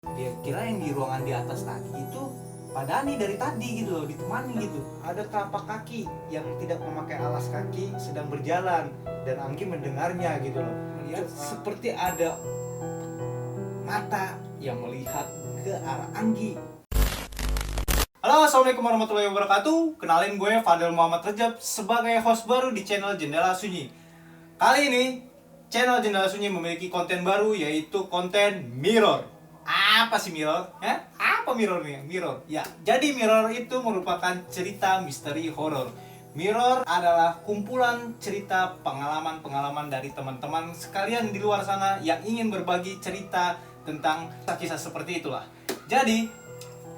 Dia kira yang di ruangan di atas tadi itu Pak Dani dari tadi gitu loh, ditemani gitu. Ada telapak kaki yang tidak memakai alas kaki sedang berjalan dan Anggi mendengarnya gitu loh. Melihat seperti ada mata yang melihat ke arah Anggi. Halo, assalamualaikum warahmatullahi wabarakatuh. Kenalin, gue Fadel Muhammad Rejab sebagai host baru di channel Jendela Sunyi. Kali ini channel Jendela Sunyi memiliki konten baru, yaitu konten mirror. Apa sih mirror? Apa mirror nih? Mirror. Ya, jadi mirror itu merupakan cerita misteri horor. Mirror adalah kumpulan cerita pengalaman-pengalaman dari teman-teman sekalian di luar sana yang ingin berbagi cerita tentang kisah seperti itulah. Jadi,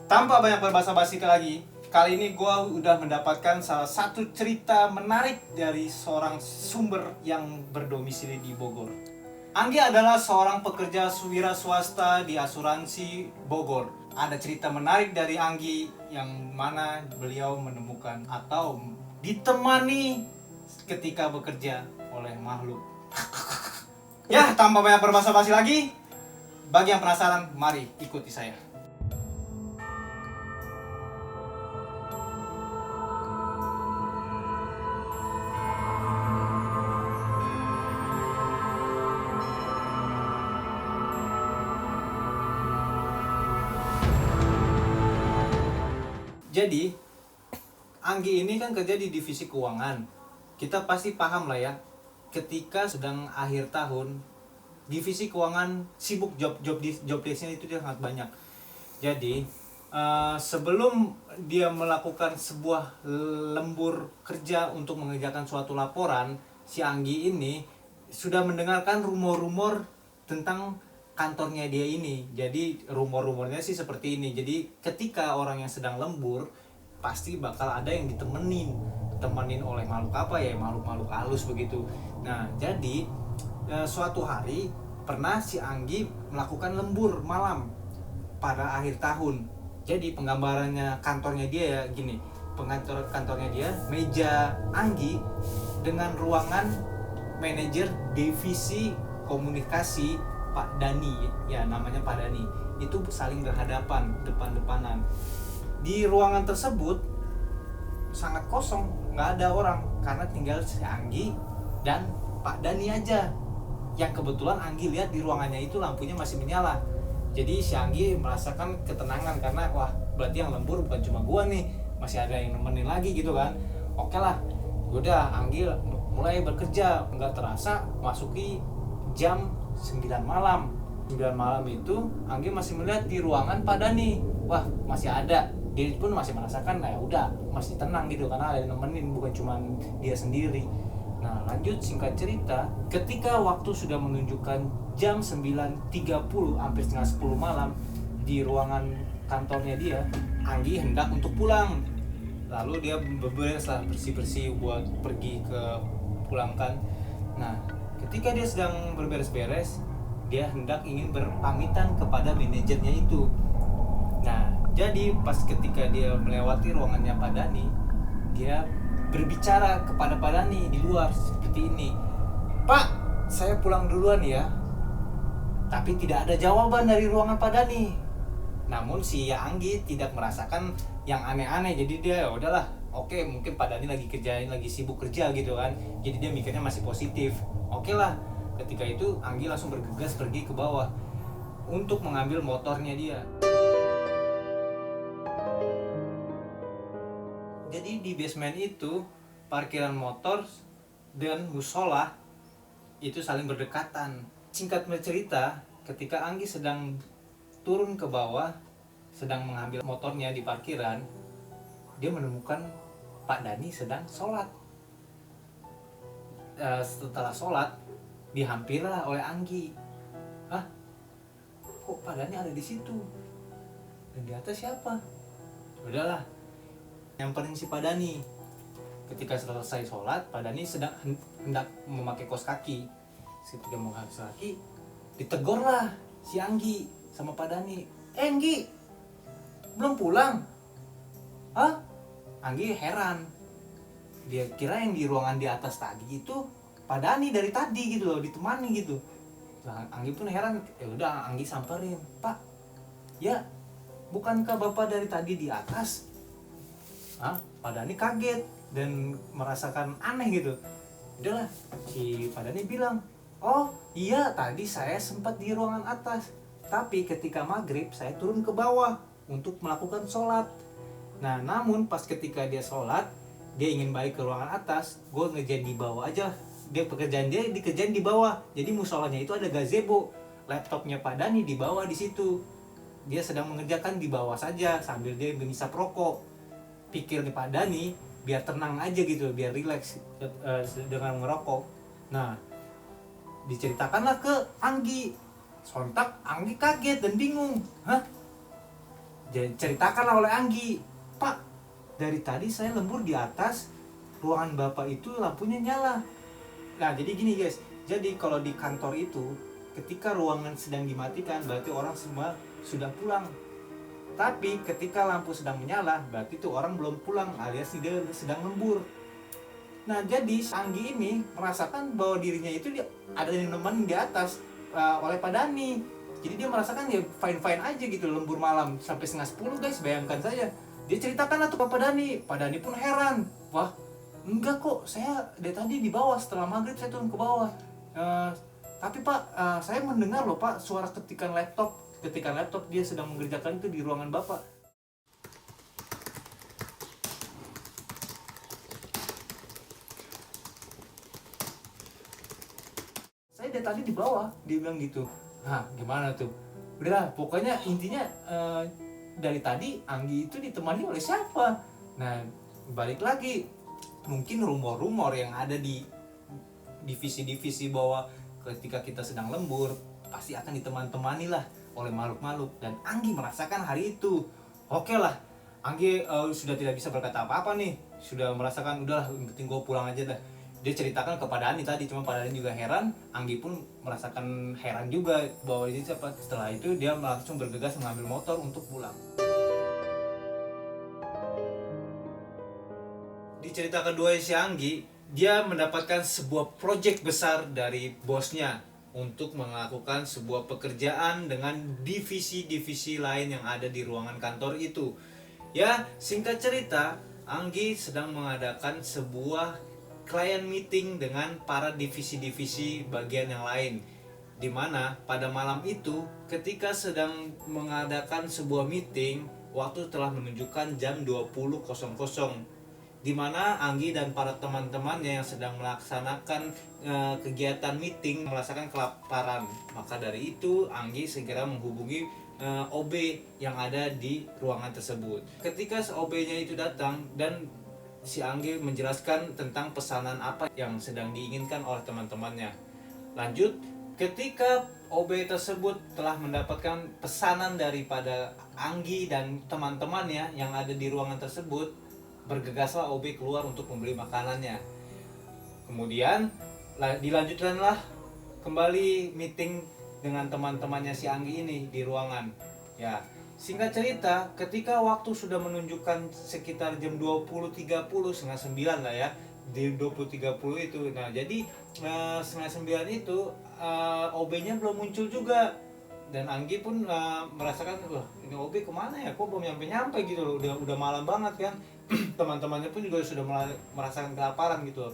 tanpa banyak berbasa-basi lagi, kali ini gue udah mendapatkan salah satu cerita menarik dari seorang sumber yang berdomisili di Bogor. Anggi adalah seorang pekerja wira swasta di asuransi Bogor. Ada cerita menarik dari Anggi yang mana beliau menemukan atau ditemani ketika bekerja oleh makhluk. Ya, tanpa banyak berbasa-basi lagi, bagi yang penasaran, mari ikuti saya. Jadi, Anggi ini kan kerja di divisi keuangan. Kita pasti paham lah ya, ketika sedang akhir tahun, divisi keuangan sibuk job desknya itu dia sangat banyak. Jadi, sebelum dia melakukan sebuah lembur kerja untuk mengerjakan suatu laporan, si Anggi ini sudah mendengarkan rumor-rumor tentang kantornya dia ini. Jadi rumor-rumornya sih seperti ini. Jadi ketika orang yang sedang lembur pasti bakal ada yang temenin oleh makhluk apa ya, makhluk-makhluk halus begitu. Nah, jadi suatu hari pernah si Anggi melakukan lembur malam pada akhir tahun. Jadi penggambarannya kantornya dia ya gini. Kantornya dia, meja Anggi dengan ruangan manajer divisi komunikasi Pak Dani, ya namanya Pak Dani, itu saling berhadapan, depan-depanan. Di ruangan tersebut sangat kosong, nggak ada orang, karena tinggal si Anggi dan Pak Dani aja. Yang kebetulan Anggi lihat di ruangannya itu lampunya masih menyala. Jadi si Anggi merasakan ketenangan karena wah, berarti yang lembur bukan cuma gua nih, masih ada yang nemenin lagi gitu kan. Oke lah, udah Anggi mulai bekerja. Nggak terasa masuki jam 9 malam. 9 malam itu Anggi masih melihat di ruangan Pak Dani. Wah, masih ada. Dia pun masih merasakan, nah ya udah, masih tenang gitu karena ada yang nemenin, bukan cuma dia sendiri. Nah, lanjut singkat cerita, ketika waktu sudah menunjukkan jam 9.30, hampir setengah 10 malam, di ruangan kantornya dia, Anggi hendak untuk pulang. Lalu dia beberes lah, bersih-bersih buat pergi ke pulangkan. Nah, ketika dia sedang berberes-beres, dia hendak ingin berpamitan kepada manajernya itu. Nah, jadi pas ketika dia melewati ruangannya Pak Dani, dia berbicara kepada Pak Dani di luar seperti ini. Pak, saya pulang duluan ya. Tapi tidak ada jawaban dari ruangan Pak Dani. Namun si Anggi tidak merasakan yang aneh-aneh, jadi dia ya udahlah, oke, mungkin Pak Dani lagi sibuk kerja gitu kan. Jadi dia mikirnya masih positif. Oke lah, ketika itu Anggi langsung bergegas pergi ke bawah untuk mengambil motornya dia. Jadi di basement itu parkiran motor dan musola itu saling berdekatan. Singkat bercerita, ketika Anggi sedang turun ke bawah, sedang mengambil motornya di parkiran, dia menemukan Pak Dani sedang sholat. Setelah sholat, dihampirilah oleh Anggi. Hah? Kok Pak Dani ada di situ? Dan di atas siapa? Udahlah, nyamperin si Pak Dani. Ketika selesai sholat, Pak Dani sedang hendak memakai kaos kaki. Ketika mau kaos kaki, ditegur lah si Anggi sama Pak Dani. Anggi, belum pulang? Hah? Anggi heran. Dia kira yang di ruangan di atas tadi itu Pak Dani dari tadi gitu loh, ditemani gitu. Nah, Anggi pun heran. Ya udah, Anggi samperin, Pak, Ya, bukankah Bapak dari tadi di atas? Pak Dhani kaget dan merasakan aneh gitu. Udahlah, si Pak Dhani bilang, oh iya tadi saya sempat di ruangan atas, tapi ketika maghrib saya turun ke bawah untuk melakukan sholat. Nah namun pas ketika dia sholat, dia ingin balik ke ruangan atas, gue ngerjain di bawah aja. Dia dikerjain di bawah. Jadi musolanya itu ada gazebo, laptopnya Pak Dhani di bawah di situ. Dia sedang mengerjakan di bawah saja sambil dia menghisap rokok. Pikir nih Pak Dhani biar tenang aja gitu, biar rileks dengan ngerokok. Nah, diceritakanlah ke Anggi. Sontak Anggi kaget dan bingung. Jadi ceritakanlah oleh Anggi, Pak, dari tadi saya lembur di atas, ruangan Bapak itu lampunya nyala. Nah, jadi gini guys, jadi kalau di kantor itu, ketika ruangan sedang dimatikan, berarti orang semua sudah pulang. Tapi ketika lampu sedang menyala, berarti itu orang belum pulang, alias dia sedang lembur. Nah, jadi Anggi ini merasakan bahwa dirinya itu ada yang nemenin di atas oleh Pak Dhani. Jadi dia merasakan ya fine-fine aja gitu lembur malam sampai 9:30 guys, bayangkan saja. Dia ceritakan tuh ke Pak Dhani. Pak Dhani pun heran. Wah, enggak kok, saya dari tadi di bawah, setelah maghrib saya turun ke bawah. Tapi Pak, saya mendengar loh Pak suara ketikan laptop dia sedang mengerjakan itu di ruangan Bapak. Saya dari tadi di bawah, dia bilang gitu. Nah, gimana tuh? Udah, pokoknya intinya dari tadi Anggi itu ditemani oleh siapa? Nah, balik lagi, mungkin rumor-rumor yang ada di divisi-divisi bahwa ketika kita sedang lembur pasti akan ditemani lah oleh makhluk-makhluk, dan Anggi merasakan hari itu. Oke lah, Anggi sudah tidak bisa berkata apa-apa nih, sudah merasakan udahlah penting gue pulang aja dah. Dia ceritakan ke Pak Dhani tadi, cuma Pak Dhani juga heran, Anggi pun merasakan heran juga bahwa ini siapa. Setelah itu dia langsung bergegas mengambil motor untuk pulang. Di cerita kedua si Anggi, dia mendapatkan sebuah proyek besar dari bosnya untuk melakukan sebuah pekerjaan dengan divisi-divisi lain yang ada di ruangan kantor itu. Ya, singkat cerita, Anggi sedang mengadakan sebuah client meeting dengan para divisi-divisi bagian yang lain. Dimana pada malam itu, ketika sedang mengadakan sebuah meeting, waktu telah menunjukkan jam 20.00, di mana Anggi dan para teman-temannya yang sedang melaksanakan kegiatan meeting merasakan kelaparan. Maka dari itu Anggi segera menghubungi OB yang ada di ruangan tersebut. Ketika OB-nya itu datang dan si Anggi menjelaskan tentang pesanan apa yang sedang diinginkan oleh teman-temannya. Lanjut, ketika OB tersebut telah mendapatkan pesanan daripada Anggi dan teman-temannya yang ada di ruangan tersebut, bergegaslah OB keluar untuk membeli makanannya. Kemudian dilanjutkanlah kembali meeting dengan teman-temannya si Anggi ini di ruangan. Ya, singkat cerita, ketika waktu sudah menunjukkan sekitar jam 20.30, setengah 9 lah ya, di 20.30 itu. Nah, jadi setengah 9 itu OB-nya belum muncul juga. Dan Anggi pun merasakan, wah ini OB kemana ya, kok belum nyampe gitu loh, udah malam banget kan. Teman-temannya pun juga sudah merasakan kelaparan gitu.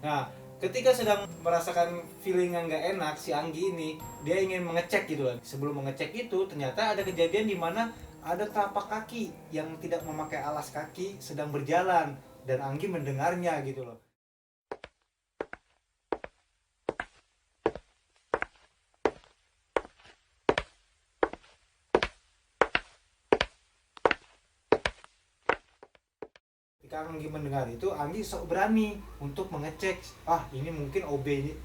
Nah, ketika sedang merasakan feeling yang gak enak, si Anggi ini dia ingin mengecek gitu. Sebelum mengecek itu ternyata ada kejadian di mana ada telapak kaki yang tidak memakai alas kaki sedang berjalan, dan Anggi mendengarnya gitu loh. Ketika Anggi mendengar itu, Anggi sok berani untuk mengecek. Ini mungkin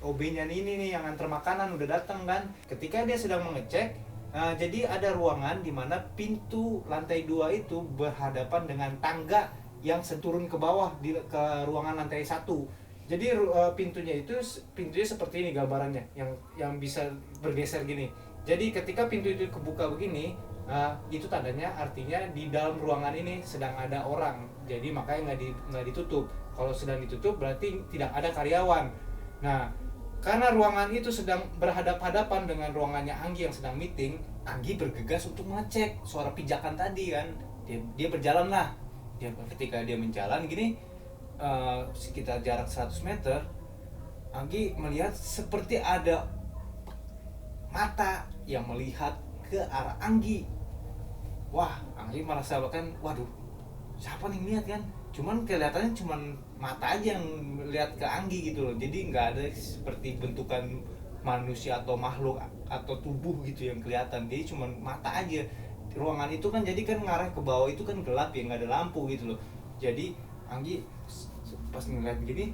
OB-nya ini nih yang antar makanan udah datang kan. Ketika dia sedang mengecek, jadi ada ruangan di mana pintu lantai 2 itu berhadapan dengan tangga yang turun ke bawah ke ruangan lantai 1. Jadi pintunya seperti ini gambarannya, yang bisa bergeser gini. Jadi ketika pintu itu kebuka begini, itu tandanya artinya di dalam ruangan ini sedang ada orang. Jadi makanya nggak ditutup. Kalau sedang ditutup berarti tidak ada karyawan. Nah, karena ruangan itu sedang berhadap-hadapan dengan ruangannya Anggi yang sedang meeting, Anggi bergegas untuk mengecek suara pijakan tadi kan. Dia berjalan lah. Ketika dia menjalan gini, sekitar jarak 100 meter, Anggi melihat seperti ada mata yang melihat ke arah Anggi. Wah, Anggi merasa bahkan, waduh, siapa nih lihat kan? Cuman kelihatannya cuman mata aja yang lihat ke Anggi gitu loh. Jadi nggak ada seperti bentukan manusia atau makhluk atau tubuh gitu yang kelihatan. Dia cuma mata aja. Ruangan itu kan jadi kan ngarah ke bawah itu kan gelap ya, nggak ada lampu gitu loh. Jadi Anggi pas ngeliat gini,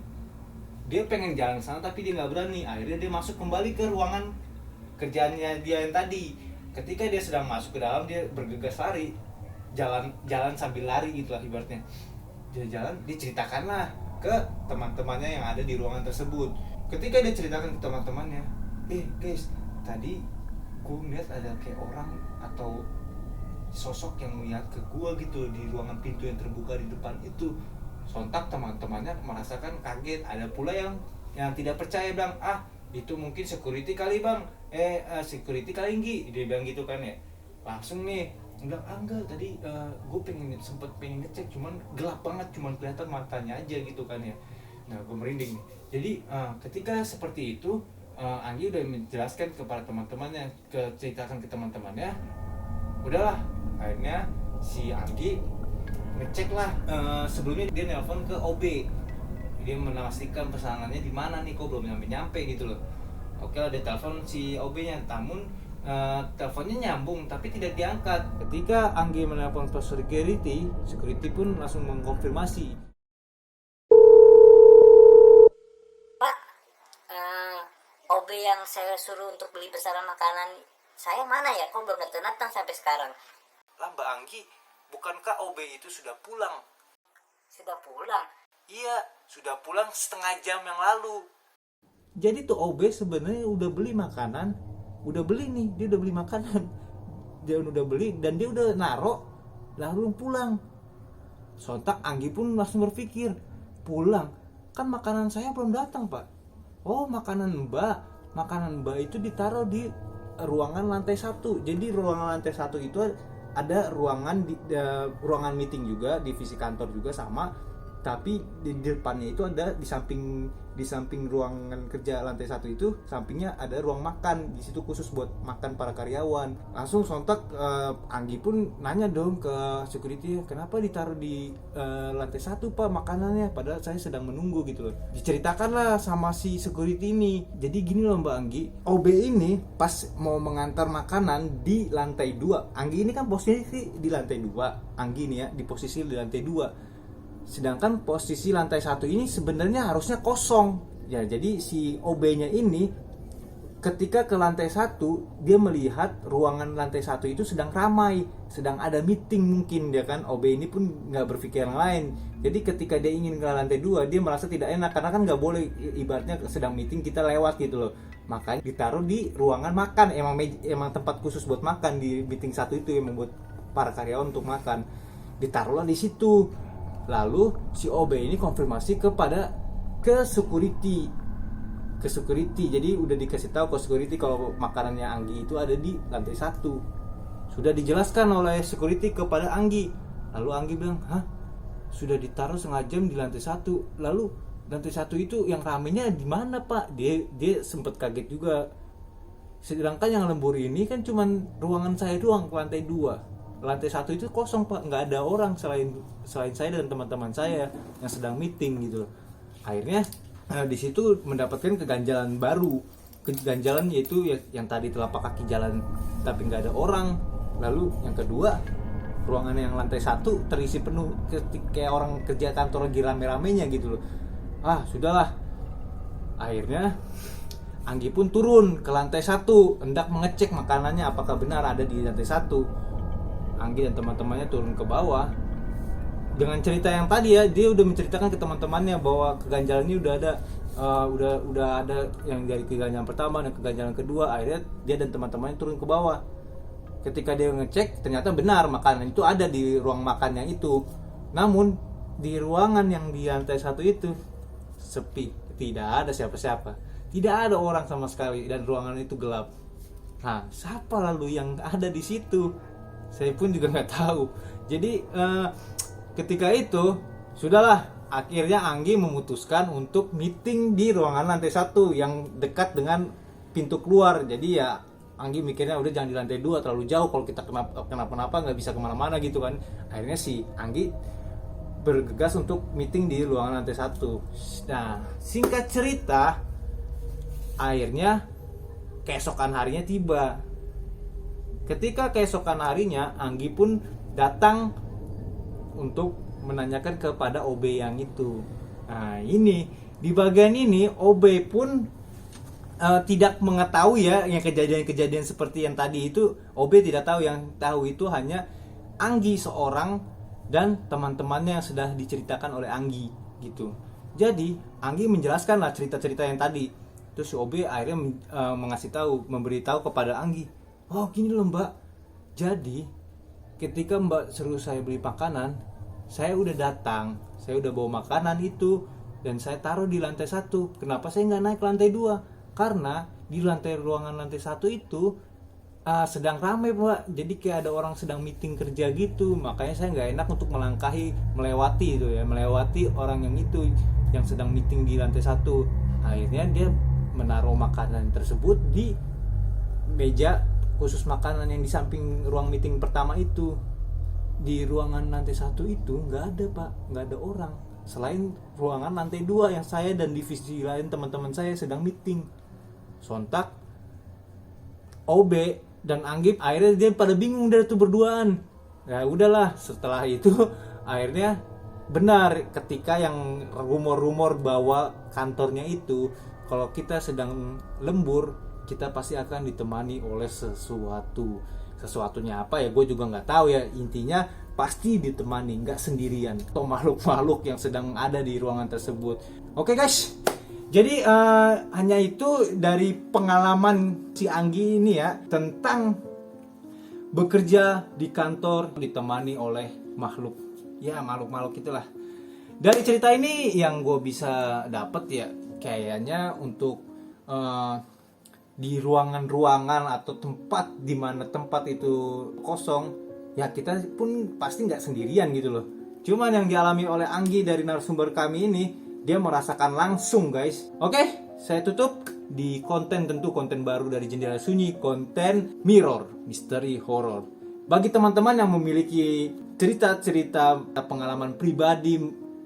dia pengen jalan ke sana tapi dia nggak berani. Akhirnya dia masuk kembali ke ruangan kerjaannya dia yang tadi. Ketika dia sedang masuk ke dalam, dia bergegas lari, jalan sambil lari gitu lah ibaratnya. Dia jalan, diceritakanlah ke teman-temannya yang ada di ruangan tersebut. Ketika dia ceritakan ke teman-temannya, guys, tadi gue ngeliat ada kayak orang atau sosok yang melihat ke gue gitu di ruangan pintu yang terbuka di depan itu. Sontak teman-temannya merasakan kaget. Ada pula yang tidak percaya, bilang, itu mungkin security kali bang, security kali Nggi, dia bilang gitu kan ya. Langsung nih bilang, enggak, tadi gue sempet pengen ngecek, cuman gelap banget, cuman kelihatan matanya aja gitu kan ya. Nah, gue merinding nih. Jadi ketika seperti itu, Anggi udah menjelaskan kepada teman-temannya, ceritakan ke teman-temannya. Udahlah, akhirnya si Anggi ngecek lah. Sebelumnya dia nelpon ke OB, dia memastikan pesanannya di mana nih, kok belum nyampe gitu loh. Oke, dia telepon si OB-nya, namun teleponnya nyambung tapi tidak diangkat. Ketika Anggi menelpon ke security pun langsung mengkonfirmasi. Pak, OB yang saya suruh untuk beli pesanan makanan saya mana ya? Kok belum datang sampai sekarang? Lah Mbak Anggi, bukankah OB itu sudah pulang? Sudah pulang? Iya, sudah pulang setengah jam yang lalu. Jadi tuh OB sebenarnya udah beli makanan, dia udah beli makanan, dia udah beli dan dia udah naro, lalu pulang. Sontak Anggi pun langsung berpikir, pulang, kan makanan saya belum datang pak. Oh, makanan mbak itu ditaruh di ruangan lantai 1. Jadi ruangan lantai 1 itu ada ruangan meeting juga, divisi kantor juga sama, tapi di depannya itu ada di samping ruangan kerja lantai 1 itu, sampingnya ada ruang makan. Di situ khusus buat makan para karyawan. Langsung sontak Anggi pun nanya dong ke security, kenapa ditaruh di lantai 1 pak makanannya, padahal saya sedang menunggu gitu loh. Diceritakanlah sama si security ini. Jadi gini loh Mbak Anggi, OB ini pas mau mengantar makanan di lantai 2. Anggi ini kan posisi di lantai 2, Anggi ini ya di posisi di lantai 2. Sedangkan posisi lantai 1 ini sebenarnya harusnya kosong. Ya, jadi si OB-nya ini ketika ke lantai 1, dia melihat ruangan lantai 1 itu sedang ramai, sedang ada meeting mungkin dia kan. OB ini pun nggak berpikir yang lain. Jadi ketika dia ingin ke lantai 2, dia merasa tidak enak karena kan nggak boleh, ibaratnya sedang meeting kita lewat gitu loh. Makanya ditaruh di ruangan makan. Emang tempat khusus buat makan di meeting 1 itu yang membuat para karyawan untuk makan. Ditaruhlah di situ. Lalu si OB ini konfirmasi ke security. Jadi udah dikasih tahu ke security kalau makanannya Anggi itu ada di lantai 1. Sudah dijelaskan oleh security kepada Anggi. Lalu Anggi bilang, sudah ditaruh setengah jam di lantai 1. Lalu lantai 1 itu yang ramenya di mana pak? Dia sempat kaget juga. Sedangkan yang lembur ini kan cuman ruangan saya doang ke lantai 2. Lantai 1 itu kosong pak, nggak ada orang selain saya dan teman-teman saya yang sedang meeting gitu. Akhirnya di situ mendapatkan keganjalan baru. Keganjalan yaitu yang tadi telapak kaki jalan tapi nggak ada orang. Lalu yang kedua, ruangan yang lantai 1 terisi penuh, kayak orang kerja kantor lagi rame-ramenya gitu loh. Sudahlah. Akhirnya Anggi pun turun ke lantai 1 hendak mengecek makanannya apakah benar ada di lantai 1. Anggi dan teman-temannya turun ke bawah. Dengan cerita yang tadi ya, dia udah menceritakan ke teman-temannya bahwa keganjalan ini udah ada, udah ada yang dari keganjalan pertama dan keganjalan kedua. Akhirnya dia dan teman-temannya turun ke bawah. Ketika dia ngecek, ternyata benar makanan itu ada di ruang makan yang itu. Namun di ruangan yang di lantai 1 itu sepi, tidak ada siapa-siapa, tidak ada orang sama sekali dan ruangan itu gelap. Nah, siapa lalu yang ada di situ? Saya pun juga nggak tahu. Jadi ketika itu sudahlah, akhirnya Anggi memutuskan untuk meeting di ruangan lantai 1 yang dekat dengan pintu keluar. Jadi ya Anggi mikirnya udah jangan di lantai 2, terlalu jauh, kalau kita kenapa-napa nggak bisa kemana-mana gitu kan. Akhirnya si Anggi bergegas untuk meeting di ruangan lantai 1. Nah, singkat cerita, akhirnya keesokan harinya tiba. Ketika keesokan harinya, Anggi pun datang untuk menanyakan kepada OB yang itu. Nah, ini di bagian ini OB pun tidak mengetahui ya yang kejadian-kejadian seperti yang tadi itu. OB tidak tahu, yang tahu itu hanya Anggi seorang dan teman-temannya yang sudah diceritakan oleh Anggi gitu. Jadi Anggi menjelaskanlah cerita-cerita yang tadi. Terus si OB akhirnya mengasih tahu, memberitahu kepada Anggi, oh gini loh Mbak, jadi ketika Mbak suruh saya beli makanan, saya udah datang, saya udah bawa makanan itu dan saya taruh di lantai 1. Kenapa saya nggak naik ke lantai 2? Karena di ruangan lantai 1 itu sedang ramai Pak, jadi kayak ada orang sedang meeting kerja gitu, makanya saya nggak enak untuk melewati orang yang itu yang sedang meeting di lantai 1. Akhirnya dia menaruh makanan tersebut di meja khusus makanan yang di samping ruang meeting pertama itu. Di ruangan lantai 1 itu nggak ada Pak, nggak ada orang selain ruangan lantai 2 yang saya dan divisi lain teman-teman saya sedang meeting. Sontak OB dan Anggi akhirnya dia pada bingung dari itu berduaan. Ya udahlah, setelah itu akhirnya benar ketika yang rumor-rumor bahwa kantornya itu kalau kita sedang lembur kita pasti akan ditemani oleh sesuatunya apa ya, gue juga nggak tahu ya, intinya pasti ditemani, nggak sendirian atau makhluk-makhluk yang sedang ada di ruangan tersebut. Oke guys, jadi hanya itu dari pengalaman si Anggi ini ya, tentang bekerja di kantor ditemani oleh makhluk. Ya makhluk-makhluk itulah. Dari cerita ini yang gue bisa dapet ya, kayaknya untuk di ruangan-ruangan atau tempat di mana tempat itu kosong, ya kita pun pasti nggak sendirian gitu loh. Cuman yang dialami oleh Anggi dari narasumber kami ini, dia merasakan langsung guys. Oke, saya tutup di konten baru dari Jendela Sunyi, konten mirror, misteri horror. Bagi teman-teman yang memiliki cerita-cerita pengalaman pribadi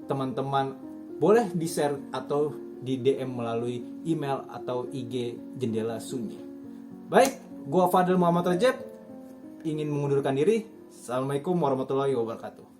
teman-teman, boleh di-share atau di DM melalui email atau IG Jendela Sunyi. Baik, gua Fadil Muhammad Rajab ingin mengundurkan diri. Assalamualaikum warahmatullahi wabarakatuh.